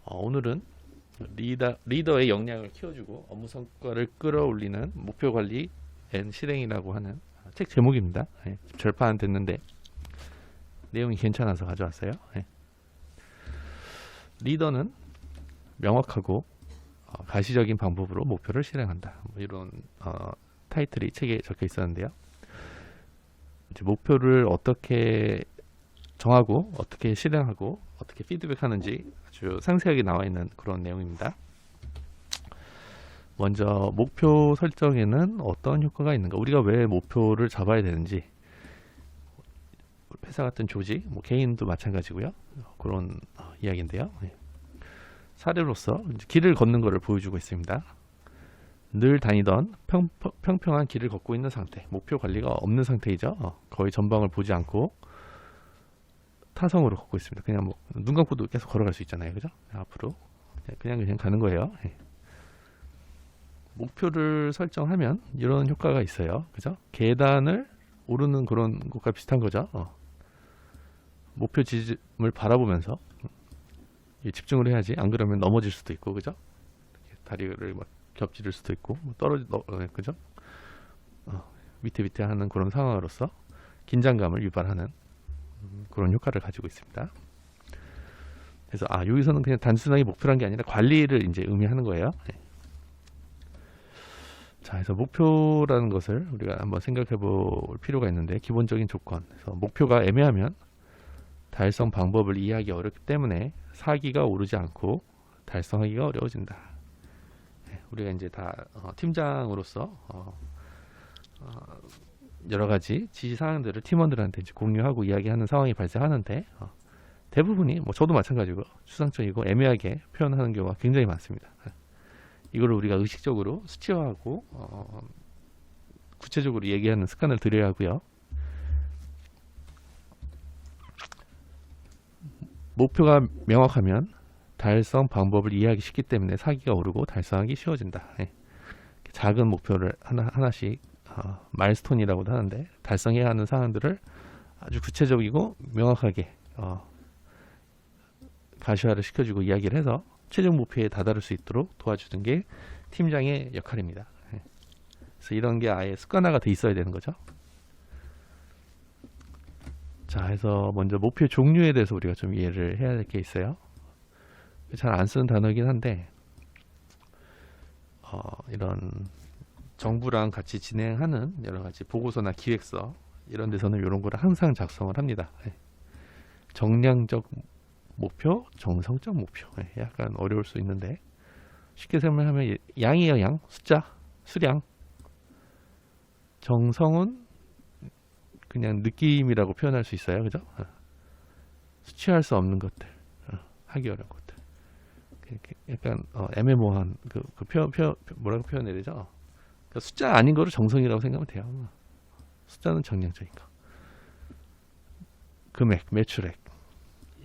오늘은 리더의 역량을 키워주고 업무 성과를 끌어올리는 목표 관리 앤 실행이라고 하는 책 제목입니다. 예, 절판 됐는데 내용이 괜찮아서 가져왔어요. 예. 리더는 명확하고 가시적인 방법으로 목표를 실행한다. 뭐 이런 타이틀이 책에 적혀 있었는데요. 이제 목표를 어떻게 정하고 어떻게 실행하고 어떻게 피드백하는지 아주 상세하게 나와 있는 그런 내용입니다. 먼저 목표 설정에는 어떤 효과가 있는가, 우리가 왜 목표를 잡아야 되는지, 회사 같은 조직, 뭐 개인도 마찬가지고요. 그런 이야기인데요. 사례로서 길을 걷는 것을 보여주고 있습니다. 늘 다니던 평평한 길을 걷고 있는 상태, 목표 관리가 없는 상태이죠. 거의 전방을 보지 않고 타성으로 걷고 있습니다. 그냥 뭐 눈 감고도 계속 걸어갈 수 있잖아요, 그죠? 앞으로 그냥 가는 거예요. 목표를 설정하면 이런 효과가 있어요, 그죠? 계단을 오르는 그런 것과 비슷한 거죠. 목표 지점을 바라보면서 집중을 해야지. 안 그러면 넘어질 수도 있고, 그죠? 다리를 막 겹칠 수도 있고, 그죠? 밑에 하는 그런 상황으로서 긴장감을 유발하는 그런 효과를 가지고 있습니다. 그래서 여기서는 그냥 단순하게 목표란 게 아니라 관리를 이제 의미하는 거예요. 자, 그래서 목표라는 것을 우리가 한번 생각해 볼 필요가 있는데, 기본적인 조건. 그래서 목표가 애매하면 달성 방법을 이해하기 어렵기 때문에 사기가 오르지 않고 달성하기가 어려워진다. 우리가 이제 다 팀장으로서 여러 가지 지시 사항들을 팀원들한테 이제 공유하고 이야기하는 상황이 발생하는데, 대부분이 뭐 저도 마찬가지고 추상적이고 애매하게 표현하는 경우가 굉장히 많습니다. 이거를 우리가 의식적으로 수치화하고 구체적으로 얘기하는 습관을 들여야 하고요. 목표가 명확하면 달성 방법을 이해하기 쉽기 때문에 사기가 오르고 달성하기 쉬워진다. 작은 목표를 하나씩 마일스톤이라고도 하는데, 달성해야 하는 사항들을 아주 구체적이고 명확하게 가시화를 시켜주고 이야기를 해서 최종 목표에 다다를 수 있도록 도와주는 게 팀장의 역할입니다. 그래서 이런 게 아예 습관화가 돼 있어야 되는 거죠. 자, 해서 먼저 목표 종류에 대해서 우리가 좀 이해를 해야 될 게 있어요. 잘 안 쓰는 단어이긴 한데, 이런 정부랑 같이 진행하는 여러 가지 보고서나 기획서, 이런 데서는 이런 거를 항상 작성을 합니다. 정량적 목표, 정성적 목표. 약간 어려울 수 있는데, 쉽게 설명하면 양이에요, 양. 숫자, 수량. 정성은 그냥 느낌이라고 표현할 수 있어요, 그죠? 수치할 수 없는 것들, 하기 어려운 것들. 약간 애매모호한 뭐라고 표현해야 되죠? 그러니까 숫자 아닌 거를 정성이라고 생각하면 돼요. 숫자는 정량적인 거. 금액, 매출액,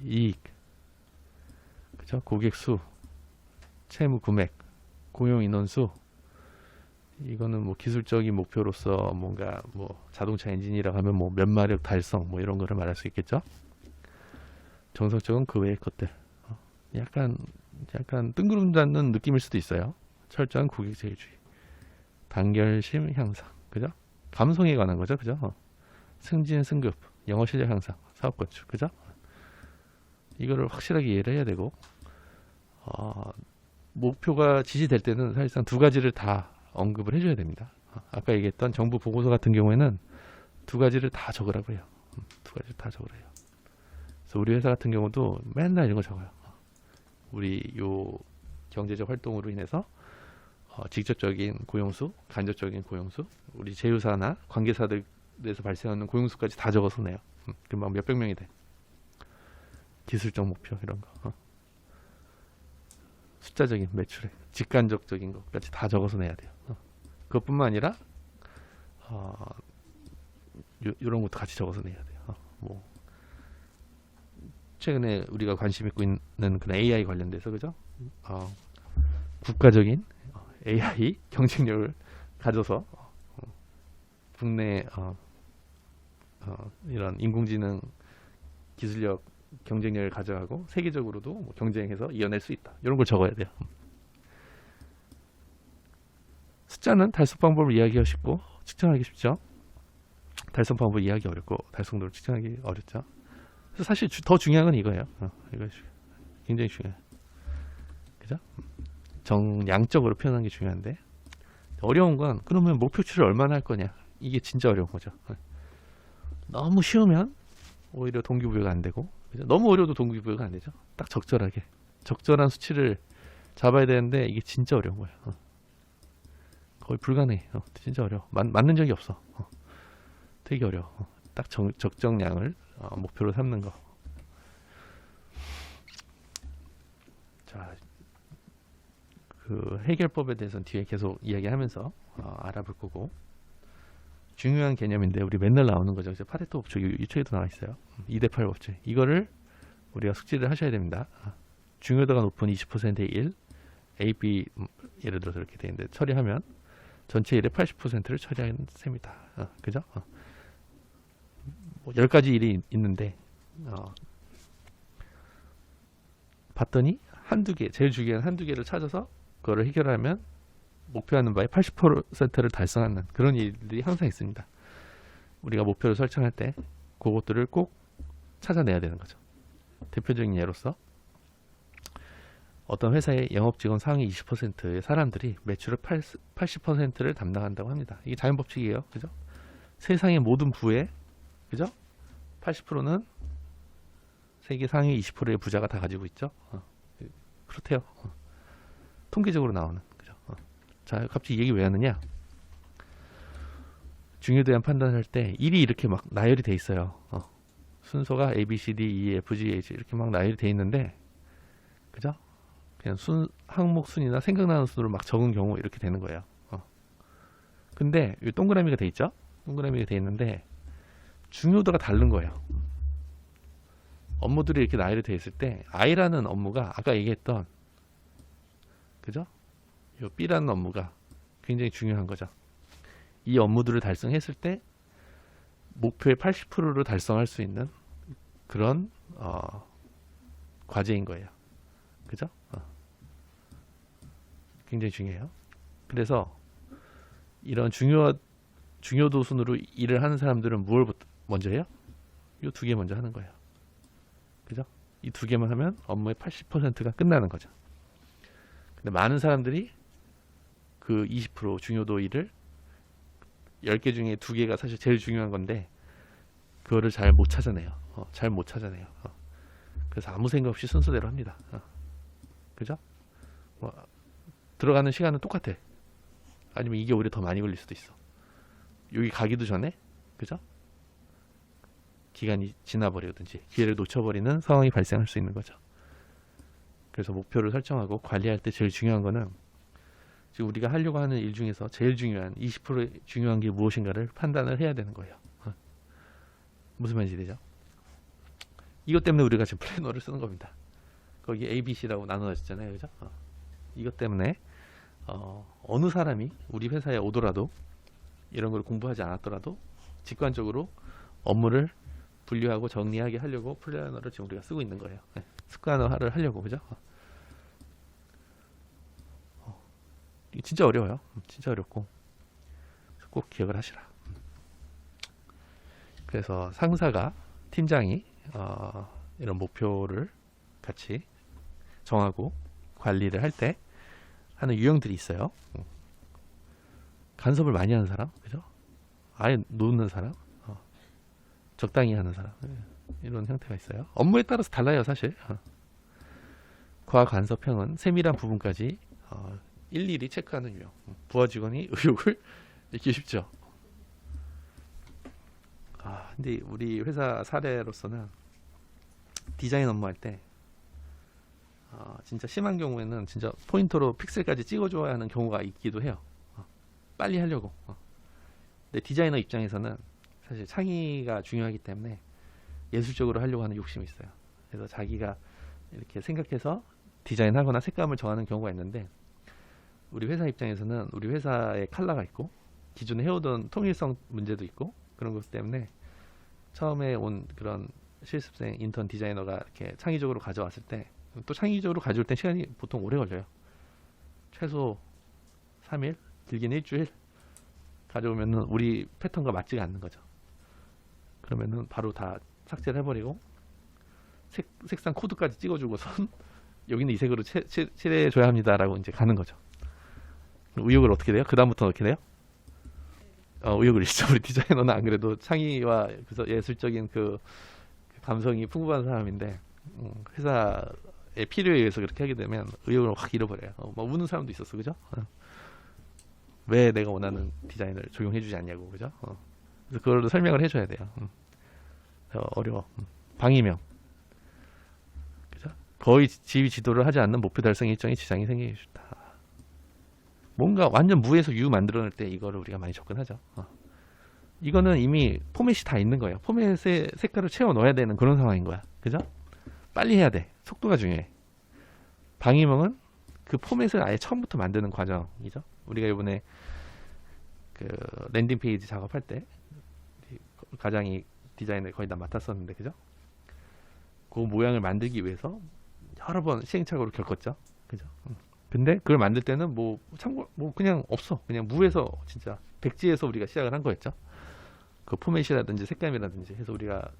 이익, 그죠? 고객 수, 채무 금액, 고용 인원 수. 이거는 뭐 기술적인 목표로서 뭔가 뭐 자동차 엔진이라고 하면 뭐 몇 마력 달성 뭐 이런 거를 말할 수 있겠죠. 정성적은 그 외의 것들. 약간 뜬구름 잡는 느낌일 수도 있어요. 철저한 고객 제휴주의, 단결심 향상, 그죠? 감성에 관한 거죠, 그죠? 승진 승급, 영어 실력 향상, 사업 건축, 그죠? 이거를 확실하게 이해를 해야 되고, 목표가 지시될 때는 사실상 두 가지를 다 언급을 해줘야 됩니다. 아까 얘기했던 정부 보고서 같은 경우에는 두 가지를 다 적으라고 해요. 두 가지를 다 적으라 해요. 그래서 우리 회사 같은 경우도 맨날 이런 거 적어요. 우리 요 경제적 활동으로 인해서 직접적인 고용수, 간접적인 고용수, 우리 제휴사나 관계사들에서 발생하는 고용수까지 다 적어서 내요. 금방 몇백 명이 돼. 기술적 목표 이런 거, 숫자적인 매출액, 직간접적인 것까지 다 적어서 내야 돼요. 그것뿐만 아니라 이런 것도 같이 적어서 내야 돼요. 뭐 최근에 우리가 관심 있고 있는 그런 AI 관련돼서, 그죠? 국가적인 AI 경쟁력을 가져서 국내 이런 인공지능 기술력 경쟁력을 가져가고 세계적으로도 뭐 경쟁해서 이어낼 수 있다. 이런 걸 적어야 돼요. 숫자는 달성 방법을 이해하기가 쉽고 측정하기 쉽죠. 달성 방법을 이해하기 어렵고 달성도를 측정하기 어렵죠. 그래서 사실 더 중요한 건 이거예요. 이거 굉장히 중요해요. 그죠? 양적으로 표현하는 게 중요한데 어려운 건 그러면 목표치를 얼마나 할 거냐. 이게 진짜 어려운 거죠. 너무 쉬우면 오히려 동기부여가 안 되고 그죠? 너무 어려워도 동기부여가 안 되죠. 딱 적절하게 적절한 수치를 잡아야 되는데 이게 진짜 어려운 거예요. 거의 불가능해. 진짜 어려워. 맞는 적이 없어. 되게 어려워. 딱 적정량을 목표로 삼는 거. 자, 그 해결법에 대해서는 뒤에 계속 이야기하면서 알아볼 거고, 중요한 개념인데 우리 맨날 나오는 거죠. 이제 파레토 법칙 이쪽에도 나와 있어요. 2대8 법칙. 이거를 우리가 숙지를 하셔야 됩니다. 중요도가 높은 20%의 1, A, B 예를 들어서 이렇게 되어 있는데 처리하면 전체 일의 80%를 처리하는 셈이다. 그죠? 뭐 10가지 일이 있는데 봤더니 한두 개, 제일 중요한 한두 개를 찾아서 그거를 해결하면 목표하는 바에 80%를 달성하는 그런 일들이 항상 있습니다. 우리가 목표를 설정할 때 그것들을 꼭 찾아내야 되는 거죠. 대표적인 예로서 어떤 회사의 영업 직원 상위 20%의 사람들이 매출의 80%를 담당한다고 합니다. 이게 자연 법칙이에요. 그죠? 세상의 모든 부의 그죠? 80%는 세계 상위 20%의 부자가 다 가지고 있죠. 그렇대요. 통계적으로 나오는 그죠? 자, 갑자기 이 얘기 왜 하느냐? 중요도에 대한 판단할 때 일이 이렇게 막 나열이 돼 있어요. 순서가 A, B, C, D, E, F, G, H 이렇게 막 나열이 돼 있는데 그죠? 그냥 항목 순이나 생각나는 순으로 막 적은 경우 이렇게 되는 거예요. 근데 이 동그라미가 돼 있죠? 동그라미가 돼 있는데 중요도가 다른 거예요. 업무들이 이렇게 나열이 돼 있을 때 I라는 업무가 아까 얘기했던 그죠? 이 B라는 업무가 굉장히 중요한 거죠. 이 업무들을 달성했을 때 목표의 80%를 달성할 수 있는 그런 과제인 거예요. 그죠? 굉장히 중요해요. 그래서 이런 중요도 순으로 일을 하는 사람들은 무엇을 먼저 해요? 이 두 개 먼저 하는 거예요. 그죠? 이 두 개만 하면 업무의 80%가 끝나는 거죠. 근데 많은 사람들이 그 20% 중요도 일을 10개 중에 2개가 사실 제일 중요한 건데 그거를 잘 못 찾아내요. 잘 못 찾아내요. 그래서 아무 생각 없이 순서대로 합니다. 그죠? 들어가는 시간은 똑같아. 아니면 이게 오히려 더 많이 걸릴 수도 있어. 여기 가기도 전에 그죠? 기간이 지나버리든지 기회를 놓쳐버리는 상황이 발생할 수 있는 거죠. 그래서 목표를 설정하고 관리할 때 제일 중요한 거는 지금 우리가 하려고 하는 일 중에서 제일 중요한 20% 중요한 게 무엇인가를 판단을 해야 되는 거예요. 무슨 말인지 되죠? 이것 때문에 우리가 지금 플래너를 쓰는 겁니다. 거기 A, B, C라고 나눠졌잖아요. 그죠? 이것 때문에 어느 사람이 우리 회사에 오더라도 이런 걸 공부하지 않았더라도 직관적으로 업무를 분류하고 정리하게 하려고 플래너를 지금 우리가 쓰고 있는 거예요. 습관화를 하려고. 그죠? 이게 진짜 어려워요. 진짜 어렵고 꼭 기억을 하시라. 그래서 상사가 팀장이 이런 목표를 같이 정하고 관리를 할 때 하는 유형들이 있어요. 간섭을 많이 하는 사람, 그죠? 아예 놓는 사람, 적당히 하는 사람, 이런 형태가 있어요. 업무에 따라서 달라요, 사실. 과간섭형은 세밀한 부분까지 일일이 체크하는 유형. 부하 직원이 의욕을 느끼기 쉽죠. 근데 우리 회사 사례로서는 디자인 업무할 때 진짜 심한 경우에는 진짜 포인터로 픽셀까지 찍어줘야 하는 경우가 있기도 해요. 빨리 하려고. 근데 디자이너 입장에서는 사실 창의가 중요하기 때문에 예술적으로 하려고 하는 욕심이 있어요. 그래서 자기가 이렇게 생각해서 디자인하거나 색감을 정하는 경우가 있는데 우리 회사 입장에서는 우리 회사의 컬러가 있고 기존에 해오던 통일성 문제도 있고 그런 것 때문에 처음에 온 그런 실습생 인턴 디자이너가 이렇게 창의적으로 가져왔을 때, 또 창의적으로 가져올 땐 시간이 보통 오래 걸려요. 최소 3일, 길게는 일주일 가져오면은 우리 패턴과 맞지가 않는 거죠. 그러면은 바로 다 삭제를 해버리고 색상 코드까지 찍어주고선 여기는 이 색으로 칠해줘야 합니다라고 이제 가는 거죠. 의욕을 어떻게 돼요? 그 다음부터 어떻게 돼요? 의욕을 잃죠. 우리 디자이너는 안 그래도 창의와 그래서 예술적인 그 감성이 풍부한 사람인데, 회사의 필요에 의해서 그렇게 하게 되면 의욕을 확 잃어버려요. 막 우는 사람도 있었어, 그죠? 왜 내가 원하는 디자인을 적용해주지 않냐고, 그죠? 그래서 그걸 설명을 해줘야 돼요. 어려워. 방위명, 그죠? 거의 지휘 지도를 하지 않는 목표 달성 일정에 지장이 생기기 쉽다. 뭔가 완전 무에서 유 만들어낼 때 이거를 우리가 많이 접근하죠. 이거는 이미 포맷이 다 있는 거예요. 포맷에 색깔을 채워 넣어야 되는 그런 상황인 거야. 그죠? 빨리 해야 돼. 속도가 중요해. 방위명은 그 포맷을 아예 처음부터 만드는 과정이죠. 우리가 이번에 그 랜딩 페이지 작업할 때 과장이 디자인을 거의 다 맡았었는데, 그죠? 그 모양을 만들기 위해서 여러 번 시행착오를 겪었죠. 그죠? 근데 그걸 만들 때는 뭐 참고 뭐 그냥 없어. 그냥 무에서 진짜 백지에서 우리가 시작을 한 거였죠. 그 포맷이라든지 색감이라든지 해서 우리가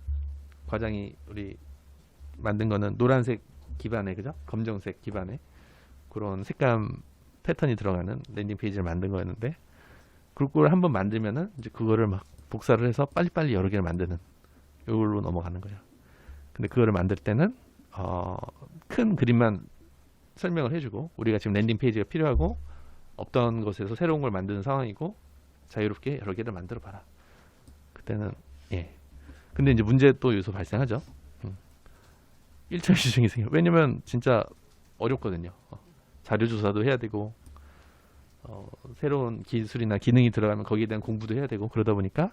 과장이 우리 만든 거는 노란색 기반에, 그죠? 검정색 기반에 그런 색감 패턴이 들어가는 랜딩 페이지를 만든 거였는데, 그걸 한번 만들면은 이제 그거를 막 복사를 해서 빨리빨리 여러 개를 만드는 이걸로 넘어가는 거예요. 근데 그거를 만들 때는 큰 그림만 설명을 해주고, 우리가 지금 랜딩 페이지가 필요하고 없던 것에서 새로운 걸 만드는 상황이고 자유롭게 여러 개를 만들어 봐라. 그때는 근데 이제 문제 또 요소 발생하죠. 1차 시중이 생겨요. 왜냐면 진짜 어렵거든요. 자료 조사도 해야 되고 새로운 기술이나 기능이 들어가면 거기에 대한 공부도 해야 되고, 그러다 보니까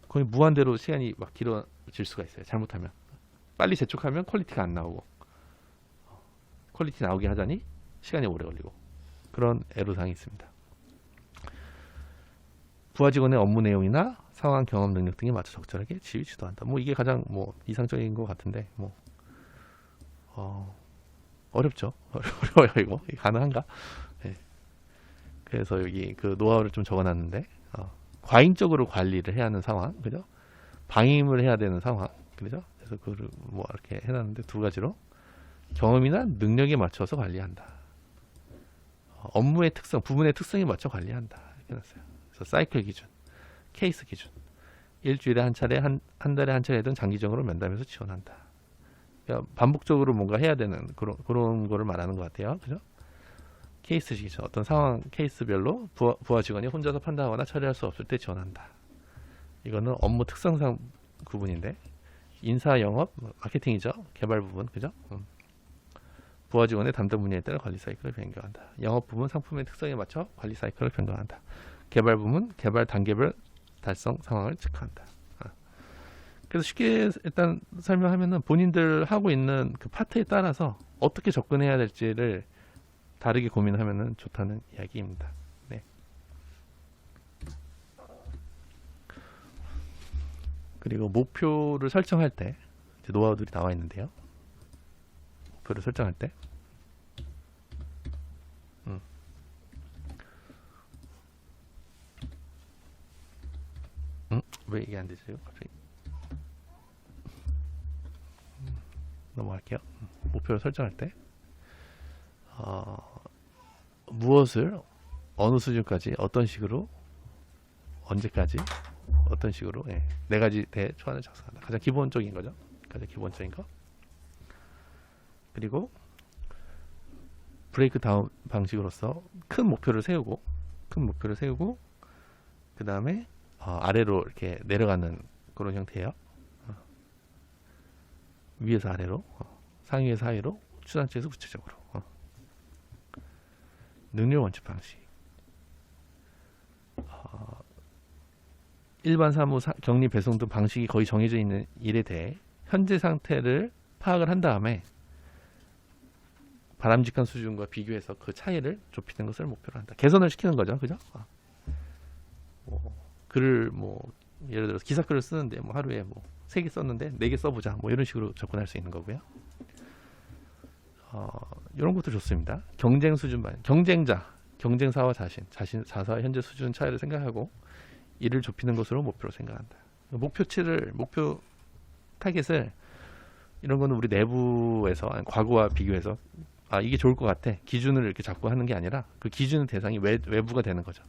거의 무한대로 시간이 막 길어질 수가 있어요. 잘못하면 빨리 재촉하면 퀄리티가 안 나오고, 퀄리티 나오게 하자니 시간이 오래 걸리고, 그런 애로사항이 있습니다. 부하 직원의 업무 내용이나 상황 경험 능력 등에 맞춰 적절하게 지휘 지도한다. 뭐 이게 가장 뭐 이상적인 것 같은데, 뭐 어렵죠. 어려워요. 이거 가능한가? 네. 그래서 여기 그 노하우를 좀 적어놨는데, 과잉적으로 관리를 해야 하는 상황, 그죠? 방임을 해야 되는 상황, 그죠? 그래서 그걸 뭐 이렇게 해놨는데, 두 가지로 경험이나 능력에 맞춰서 관리한다. 업무의 특성, 부분의 특성에 맞춰 관리한다. 이렇게 놨어요. 그래서 사이클 기준, 케이스 기준, 일주일에 한 차례, 한 달에 한 차례 등 장기적으로 면담해서 지원한다. 그러니까 반복적으로 뭔가 해야 되는 그런 거를 말하는 것 같아요. 그죠? 케이스 기준, 어떤 상황 케이스별로 부하 직원이 혼자서 판단하거나 처리할 수 없을 때 지원한다. 이거는 업무 특성상 구분인데, 인사, 영업, 마케팅이죠. 개발 부분, 그죠? 부하 직원의 담당 분야에 따라 관리 사이클을 변경한다. 영업 부문 상품의 특성에 맞춰 관리 사이클을 변경한다. 개발 부문 개발 단계별 달성 상황을 체크한다. 그래서 쉽게 일단 설명하면은 본인들 하고 있는 그 파트에 따라서 어떻게 접근해야 될지를 다르게 고민하면은 좋다는 이야기입니다. 네. 그리고 목표를 설정할 때 이제 노하우들이 나와 있는데요. 목표를 설정할 때 왜 이게 안 되지? 갑자기 넘어갈게요. 목표를 설정할 때 무엇을 어느 수준까지 어떤 식으로 언제까지 어떤 식으로 네 가지 대초안을 작성한다. 가장 기본적인 거죠. 가장 기본적인 거. 그리고 브레이크 다운 방식으로서 큰 목표를 세우고 그 다음에 아래로 이렇게 내려가는 그런 형태예요. 위에서 아래로, 상위에서 하위로, 추산치에서 구체적으로. 능력 원칙 방식. 일반 사무 격리 배송 등 방식이 거의 정해져 있는 일에 대해 현재 상태를 파악을 한 다음에 바람직한 수준과 비교해서 그 차이를 좁히는 것을 목표로 한다. 개선을 시키는 거죠, 그죠? 글을 뭐 예를 들어서 기사글을 쓰는데 뭐 하루에 뭐 3개 썼는데 4개 써보자. 뭐 이런 식으로 접근할 수 있는 거고요. 이런 것도 좋습니다. 경쟁 수준 반, 경쟁사와 자사의 현재 수준 차이를 생각하고 이를 좁히는 것으로 목표로 생각한다. 목표 타겟을 이런 거는 우리 내부에서 과거와 비교해서 이게 좋을 것 같아 기준을 이렇게 잡고 하는 게 아니라 그 기준 대상이 외부가 되는 거죠.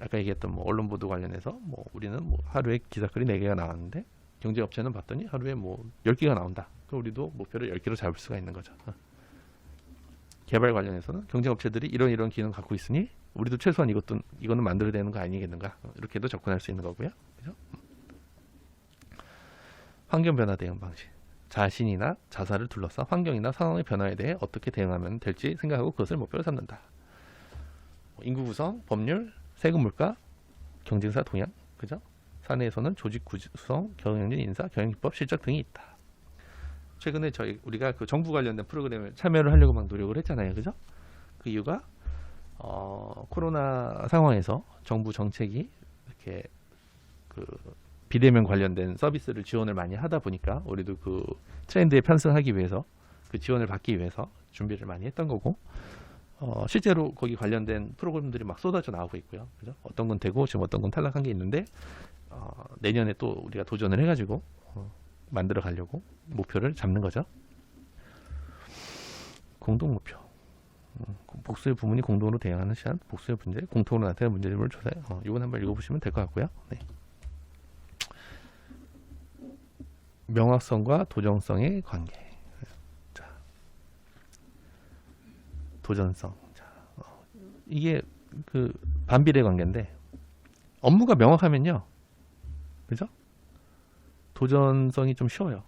아까 얘기했던 뭐 언론 보도 관련해서 뭐 우리는 뭐 하루에 기사글이 4개가 나왔는데 경쟁 업체는 봤더니 하루에 뭐 10개가 나온다. 그럼 우리도 목표를 10개로 잡을 수가 있는 거죠. 개발 관련해서는 경쟁 업체들이 이런 기능 갖고 있으니 우리도 최소한 이거는 만들어야 되는 거 아니겠는가? 이렇게도 접근할 수 있는 거고요. 그죠? 환경 변화 대응 방식. 자신이나 자사를 둘러싸 환경이나 상황의 변화에 대해 어떻게 대응하면 될지 생각하고 그것을 목표로 삼는다. 인구 구성, 법률, 세금 물가, 경쟁사 동향, 그죠? 사내에서는 조직 구성, 경영진 인사, 경영기법, 실적 등이 있다. 최근에 우리가 그 정부 관련된 프로그램에 참여를 하려고 막 노력을 했잖아요, 그죠? 그 이유가 코로나 상황에서 정부 정책이 이렇게 그 비대면 관련된 서비스를 지원을 많이 하다 보니까 우리도 그 트렌드에 편승하기 위해서 그 지원을 받기 위해서 준비를 많이 했던 거고 실제로 거기 관련된 프로그램들이 막 쏟아져 나오고 있고요. 그죠? 어떤 건 되고 지금 어떤 건 탈락한 게 있는데 내년에 또 우리가 도전을 해가지고 만들어 가려고 목표를 잡는 거죠. 공동 목표. 복수의 부문이 공동으로 대응하는 시한, 복수의 문제, 공통으로 나타나는 문제점을 조사해. 이건 한번 읽어보시면 될 것 같고요. 네. 명확성과 도전성의 관계. 자, 도전성. 자, 이게 그 반비례 관계인데 업무가 명확하면요, 그죠? 도전성이 좀 쉬워요.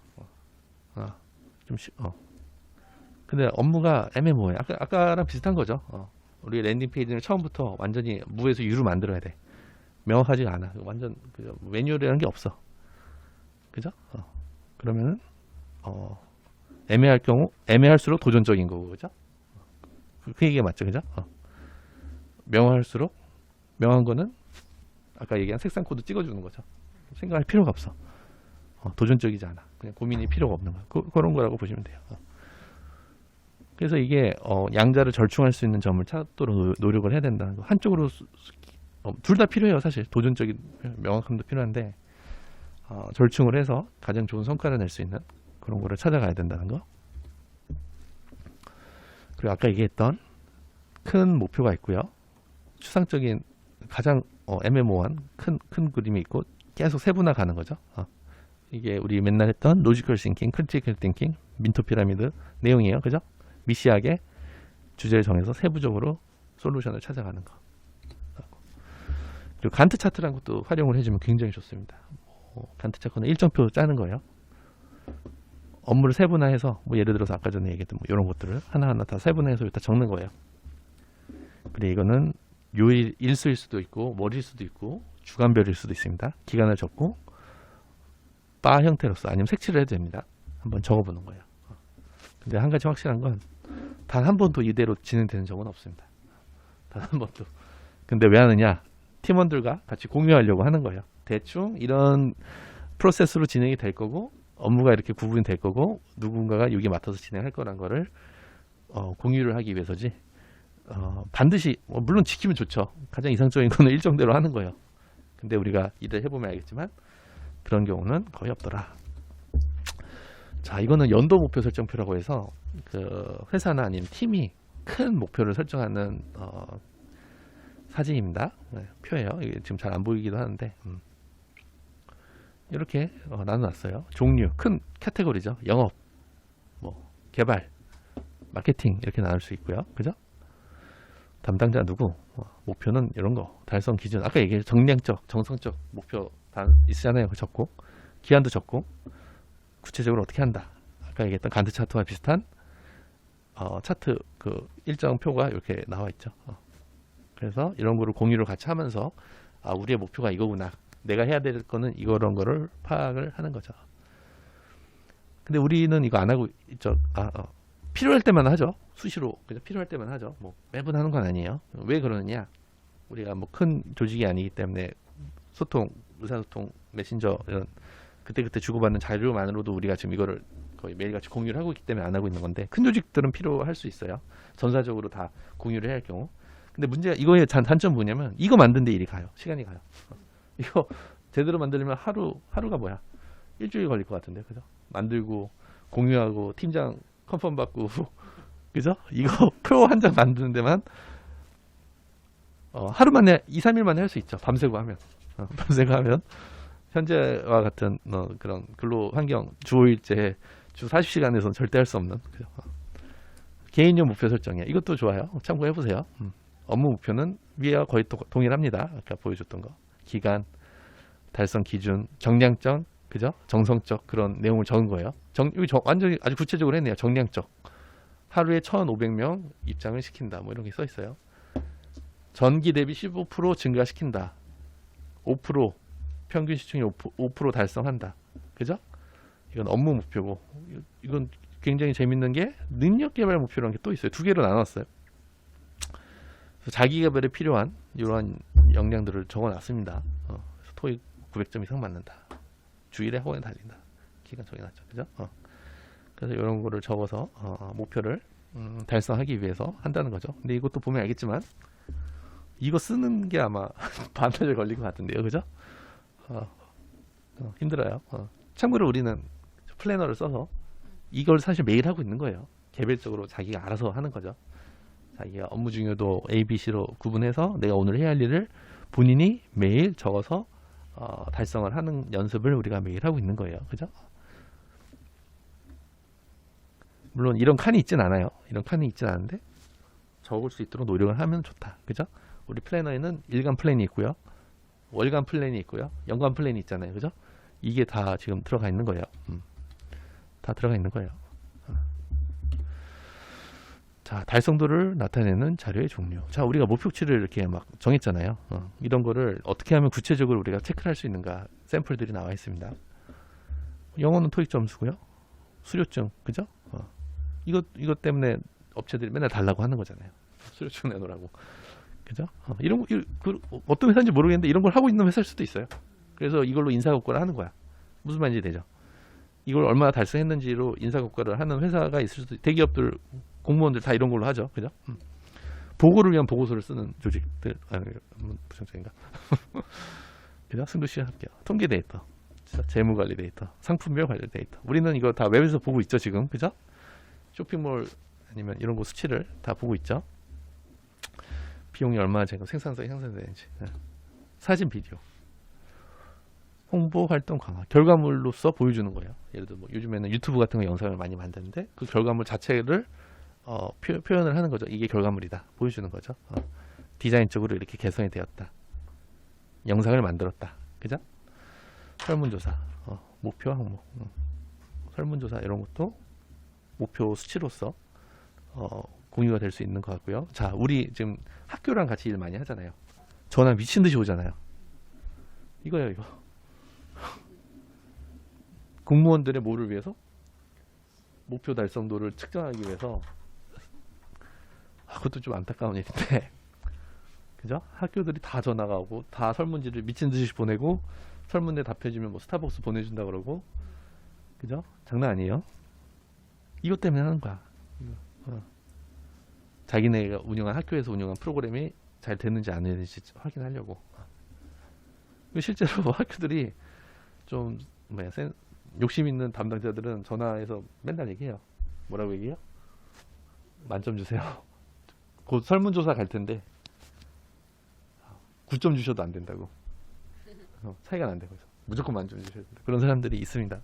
근데 업무가 애매모호해. 아까랑 비슷한 거죠. 우리 랜딩 페이지는 처음부터 완전히 무에서 유로 만들어야 돼. 명확하지가 않아. 완전 그죠? 매뉴얼이라는 게 없어. 그죠? 그러면은 애매할수록 도전적인 거고, 그죠? 그 얘기가 맞죠, 그죠? 명확할수록 명한 거는 아까 얘기한 색상 코드 찍어주는 거죠. 생각할 필요가 없어. 도전적이지 않아. 그냥 고민이 필요가 없는 거야. 그런 거라고 보시면 돼요. 그래서 이게 양자를 절충할 수 있는 점을 찾도록 노력을 해야 된다는 거. 한쪽으로 둘 다 필요해요, 사실. 도전적인 명확함도 필요한데 절충을 해서 가장 좋은 성과를 낼 수 있는 그런 거를 찾아가야 된다는 거. 그리고 아까 얘기했던 큰 목표가 있고요. 추상적인 가장 애매모호한 큰 그림이 있고 계속 세분화 가는 거죠. 이게 우리 맨날 했던 로지컬 싱킹, 크리티컬 띵킹, 민토 피라미드 내용이에요. 그죠? 미시하게 주제를 정해서 세부적으로 솔루션을 찾아가는 거. 그리고 간트 차트라는 것도 활용을 해주면 굉장히 좋습니다. 간트 차트는 일정표 짜는 거예요. 업무를 세분화해서 뭐 예를 들어서 아까 전에 얘기했던 뭐 이런 것들을 하나하나 다 세분화해서 여기다 적는 거예요. 그래 이거는 요일 일수일 수도 있고 월일 수도 있고 주간별일 수도 있습니다. 기간을 적고 바 형태로서 아니면 색칠을 해도 됩니다. 한번 적어보는 거예요. 근데 한 가지 확실한 건 단 한 번도 이대로 진행되는 적은 없습니다. 단 한 번도. 근데 왜 하느냐? 팀원들과 같이 공유하려고 하는 거예요. 대충 이런 프로세스로 진행이 될 거고 업무가 이렇게 구분이 될 거고 누군가가 여기 맡아서 진행할 거란 거를 공유를 하기 위해서지 반드시 물론 지키면 좋죠. 가장 이상적인 거는 일정대로 하는 거예요. 근데 우리가 일을 해보면 알겠지만 그런 경우는 거의 없더라. 자, 이거는 연도 목표 설정표라고 해서 그 회사나 아니면 팀이 큰 목표를 설정하는 사진입니다. 네, 표예요. 이게 지금 잘 안 보이기도 하는데 이렇게 나눠놨어요. 종류, 큰 카테고리죠. 영업, 뭐 개발, 마케팅 이렇게 나눌 수 있고요. 그죠? 담당자 누구, 목표는 이런 거, 달성 기준. 아까 얘기한 정량적, 정성적 목표 다 있잖아요. 적고 기한도 적고 구체적으로 어떻게 한다. 아까 얘기했던 간트 차트와 비슷한 차트 그 일정 표가 이렇게 나와 있죠. 그래서 이런 거를 공유를 같이 하면서 우리의 목표가 이거구나. 내가 해야 될 거는 이런 거를 파악을 하는 거죠. 근데 우리는 이거 안 하고 있죠. 필요할 때만 하죠. 수시로 그냥 필요할 때만 하죠. 뭐 매번 하는 건 아니에요. 왜 그러느냐? 우리가 뭐 큰 조직이 아니기 때문에 소통, 의사소통, 메신저 이런 그때그때 주고받는 자료만으로도 우리가 지금 이거를 거의 매일같이 공유를 하고 있기 때문에 안 하고 있는 건데, 큰 조직들은 필요할 수 있어요. 전사적으로 다 공유를 해야 할 경우. 근데 문제가, 이거의 단점 뭐냐면 이거 만드는데 일이 가요. 시간이 가요. 이거 제대로 만들려면 하루가 뭐야? 일주일 걸릴 것 같은데, 그죠? 만들고 공유하고 팀장 컨펌 받고 그죠? 이거 표 한 장 만드는 데만 하루 만에 2, 3일 만에 할 수 있죠. 밤새고 하면. 밤새고 하면 현재와 같은 그런 근로 환경 주 5일제 주 40시간에서는 절대 할 수 없는, 그죠? 개인용 목표 설정이야. 이것도 좋아요. 참고해 보세요. 업무 목표는 위와 거의 동일합니다. 아까 보여줬던 거. 기간, 달성 기준, 정량적, 그죠? 정성적 그런 내용을 적은 거예요. 여기 완전히 아주 구체적으로 했네요. 정량적. 하루에 1,500명 입장을 시킨다. 뭐 이런 게 써 있어요. 전기 대비 15% 증가시킨다. 5% 평균 시총이 5% 달성한다. 그죠? 이건 업무 목표고, 이건 굉장히 재밌는 게 능력 개발 목표라는 게 또 있어요. 두 개로 나눴어요. 자기 개발에 필요한 이러한 역량들을 적어놨습니다. 그래서 토익 900점 이상 맞는다. 주일에 학원에 다닌다. 기간 정해놨죠. 그죠? 그래서 이런 거를 적어서 목표를 달성하기 위해서 한다는 거죠. 근데 이것도 보면 알겠지만 이거 쓰는 게 아마 반나절 걸릴 것 같은데요. 그죠? 힘들어요. 참고로 우리는 플래너를 써서 이걸 사실 매일 하고 있는 거예요. 개별적으로 자기가 알아서 하는 거죠. 자기가 업무 중요도 A, B, C로 구분해서 내가 오늘 해야 할 일을 본인이 매일 적어서 달성을 하는 연습을 우리가 매일 하고 있는 거예요. 그죠? 물론 이런 칸이 있진 않아요. 이런 칸이 있진 않은데 적을 수 있도록 노력을 하면 좋다. 그죠? 우리 플래너에는 일간 플랜이 있고요. 월간 플랜이 있고요. 연간 플랜이 있잖아요. 그죠? 이게 다 지금 들어가 있는 거예요. 다 들어가 있는 거예요. 자, 달성도를 나타내는 자료의 종류. 자, 우리가 목표치를 이렇게 막 정했잖아요. 이런 거를 어떻게 하면 구체적으로 우리가 체크를 할 수 있는가 샘플들이 나와 있습니다. 영어는 토익 점수고요. 수료증, 그죠? 이것 때문에 업체들이 맨날 달라고 하는 거잖아요. 수료증 내놓으라고. 그죠? 이런 거, 어떤 회사인지 모르겠는데 이런 걸 하고 있는 회사일 수도 있어요. 그래서 이걸로 인사고과를 하는 거야. 무슨 말인지 되죠? 이걸 얼마나 달성했는지로 인사고과를 하는 회사가 있을 수도, 대기업들, 공무원들 다 이런 걸로 하죠. 그죠? 보고를 위한 보고서를 쓰는 조직들, 부정적인가? 그죠? 승부시 할게요. 통계 데이터, 재무관리 데이터, 상품별 관리 데이터. 우리는 이거 다 웹에서 보고 있죠, 지금. 그죠? 쇼핑몰 아니면 이런 거 수치를 다 보고 있죠. 비용이 얼마나 제가 생산성이 향상되는지. 사진, 비디오. 홍보 활동 강화. 결과물로서 보여주는 거예요. 예를 들어 뭐 요즘에는 유튜브 같은 거 영상을 많이 만드는데 그 결과물 자체를 표현을 하는 거죠. 이게 결과물이다. 보여주는 거죠. 디자인적으로 이렇게 개선이 되었다. 영상을 만들었다. 그죠? 설문조사. 목표 항목. 설문조사 이런 것도 목표 수치로서 공유가 될 수 있는 것 같고요. 자, 우리 지금 학교랑 같이 일 많이 하잖아요. 전화 미친 듯이 오잖아요. 이거예요, 이거. 공무원들의 뭐를 위해서? 목표 달성도를 측정하기 위해서. 그것도 좀 안타까운 일인데, 그죠? 학교들이 다 전화가 오고 다 설문지를 미친 듯이 보내고 설문에 답해주면 뭐 스타벅스 보내준다 그러고, 그죠? 장난 아니에요. 이것 때문에 하는 거야. 자기네가 운영한, 학교에서 운영한 프로그램이 잘 되는지 안 되는지 확인하려고. 실제로 학교들이 좀 욕심 있는 담당자들은 전화해서 맨날 얘기해요. 뭐라고 얘기해요? 만점 주세요. 곧 설문조사 갈 텐데 9점 주셔도 안 된다고. 차이가 난다고 해서 무조건 만점 주셔야 된다. 그런 사람들이 있습니다.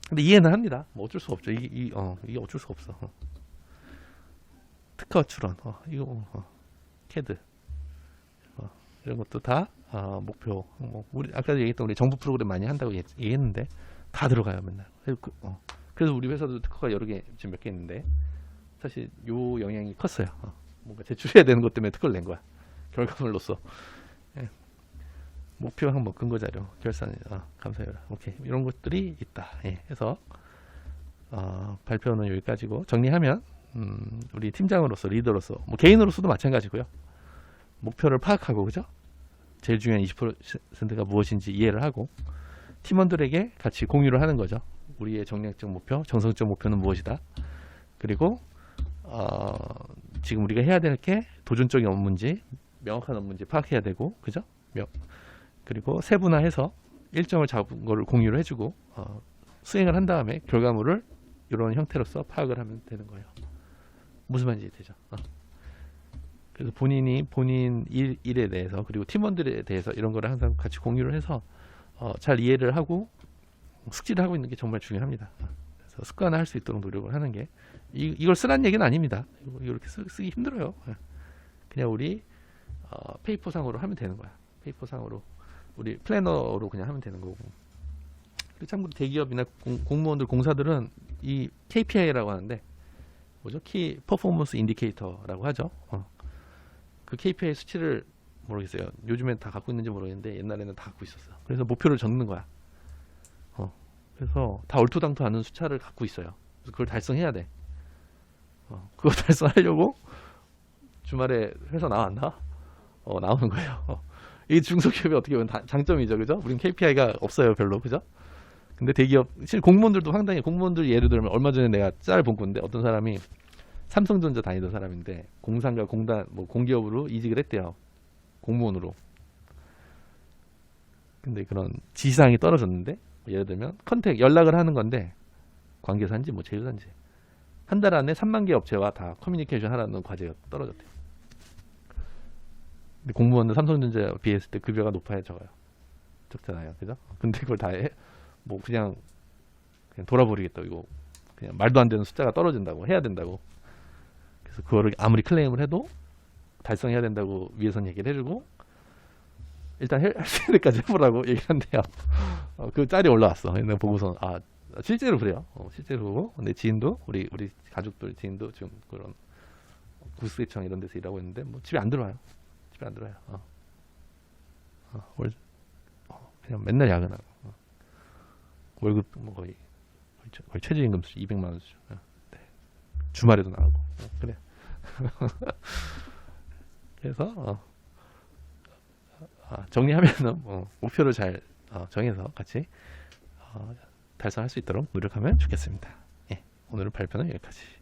근데 이해는 합니다. 뭐 어쩔 수가 없죠. 이게 어쩔 수가 없어. 특허 출원, 캐드, 이런 것도 다 목표. 우리 아까 얘기했던 우리 정부 프로그램 많이 한다고 얘기했는데 다 들어가요 맨날. 그래서 우리 회사도 특허가 여러 개 지금 몇 개 있는데 사실 요 영향이 컸어요. 뭔가 제출해야 되는 것 때문에 특허를 낸 거야. 결과물로서. 예. 목표 항목, 근거 자료, 결산, 감사해요. 오케이, 이런 것들이 있다. 예. 해서 발표는 여기까지고 정리하면 우리 팀장으로서, 리더로서, 뭐 개인으로서도 마찬가지고요. 목표를 파악하고, 그죠? 제일 중요한 20%가 무엇인지 이해를 하고 팀원들에게 같이 공유를 하는 거죠. 우리의 정량적 목표, 정성적 목표는 무엇이다. 그리고 지금 우리가 해야 될 게 도전적인 업무인지 명확한 업무인지 파악해야 되고, 그죠? 그리고 세분화해서 일정을 잡은 거를 공유를 해주고 수행을 한 다음에 결과물을 이런 형태로서 파악을 하면 되는 거예요. 무슨 말인지 되죠? 그래서 본인 일에 대해서 그리고 팀원들에 대해서 이런 거를 항상 같이 공유를 해서 잘 이해를 하고 숙지를 하고 있는 게 정말 중요합니다. 그래서 습관화할 수 있도록 노력을 하는 게 이걸 쓰라는 얘기는 아닙니다. 이렇게 쓰기 힘들어요. 그냥 우리 페이퍼상으로 하면 되는 거야. 페이퍼상으로 우리 플래너로 그냥 하면 되는 거고. 참고로 대기업이나 공무원들 공사들은 이 KPI라고 하는데 뭐죠? 키 퍼포먼스 인디케이터라고 하죠. 그 KPI 수치를 모르겠어요. 요즘엔 다 갖고 있는지 모르겠는데 옛날에는 다 갖고 있었어. 그래서 목표를 적는 거야. 그래서 다 얼토당토 않은 숫자를 갖고 있어요. 그래서 그걸 달성해야 돼. 그거 달성하려고 주말에 회사 나왔나? 나오는 거예요. 이게 중소기업이 어떻게 보면 장점이죠, 그죠? 우린 KPI가 없어요, 별로, 그죠? 근데 대기업, 실 공무원들도 상당히, 공무원들 예를 들면 얼마 전에 내가 짤 본 건데 어떤 사람이 삼성전자 다니던 사람인데 공상과 공단, 뭐 공기업으로 이직을 했대요. 공무원으로. 근데 그런 지시사항이 떨어졌는데 예를 들면 컨택, 연락을 하는 건데 관계사인지 뭐 제휴사인지 한 달 안에 3만 개 업체와 다 커뮤니케이션 하라는 과제가 떨어졌대요. 근데 공무원은 삼성전자에 비했을 때 급여가 높아야 적어요. 적잖아요, 그죠? 근데 그걸 다 해, 뭐 그냥 돌아버리겠다. 이거 그냥 말도 안 되는 숫자가 떨어진다고 해야 된다고. 그래서 그거를 아무리 클레임을 해도 달성해야 된다고 위에선 얘기를 해주고 일단 할 수 있는 데까지 해보라고 얘기를 한대요. 그 짤이 올라왔어. 내가 보고서 실제로 그래요. 실제로 보고 내 지인도 우리 가족들 지인도 지금 그런 구세청 이런 데서 일하고 있는데 뭐 집에 안 들어와요. 집에 안 들어와요. 그냥 맨날 야근하고 월급 뭐 거의 최저임금 수준 200만 원 수준. 네. 주말에도 나가고 그래. 그래서 정리하면은 목표를 잘 정해서 같이 달성할 수 있도록 노력하면 좋겠습니다. 예, 오늘 발표는 여기까지.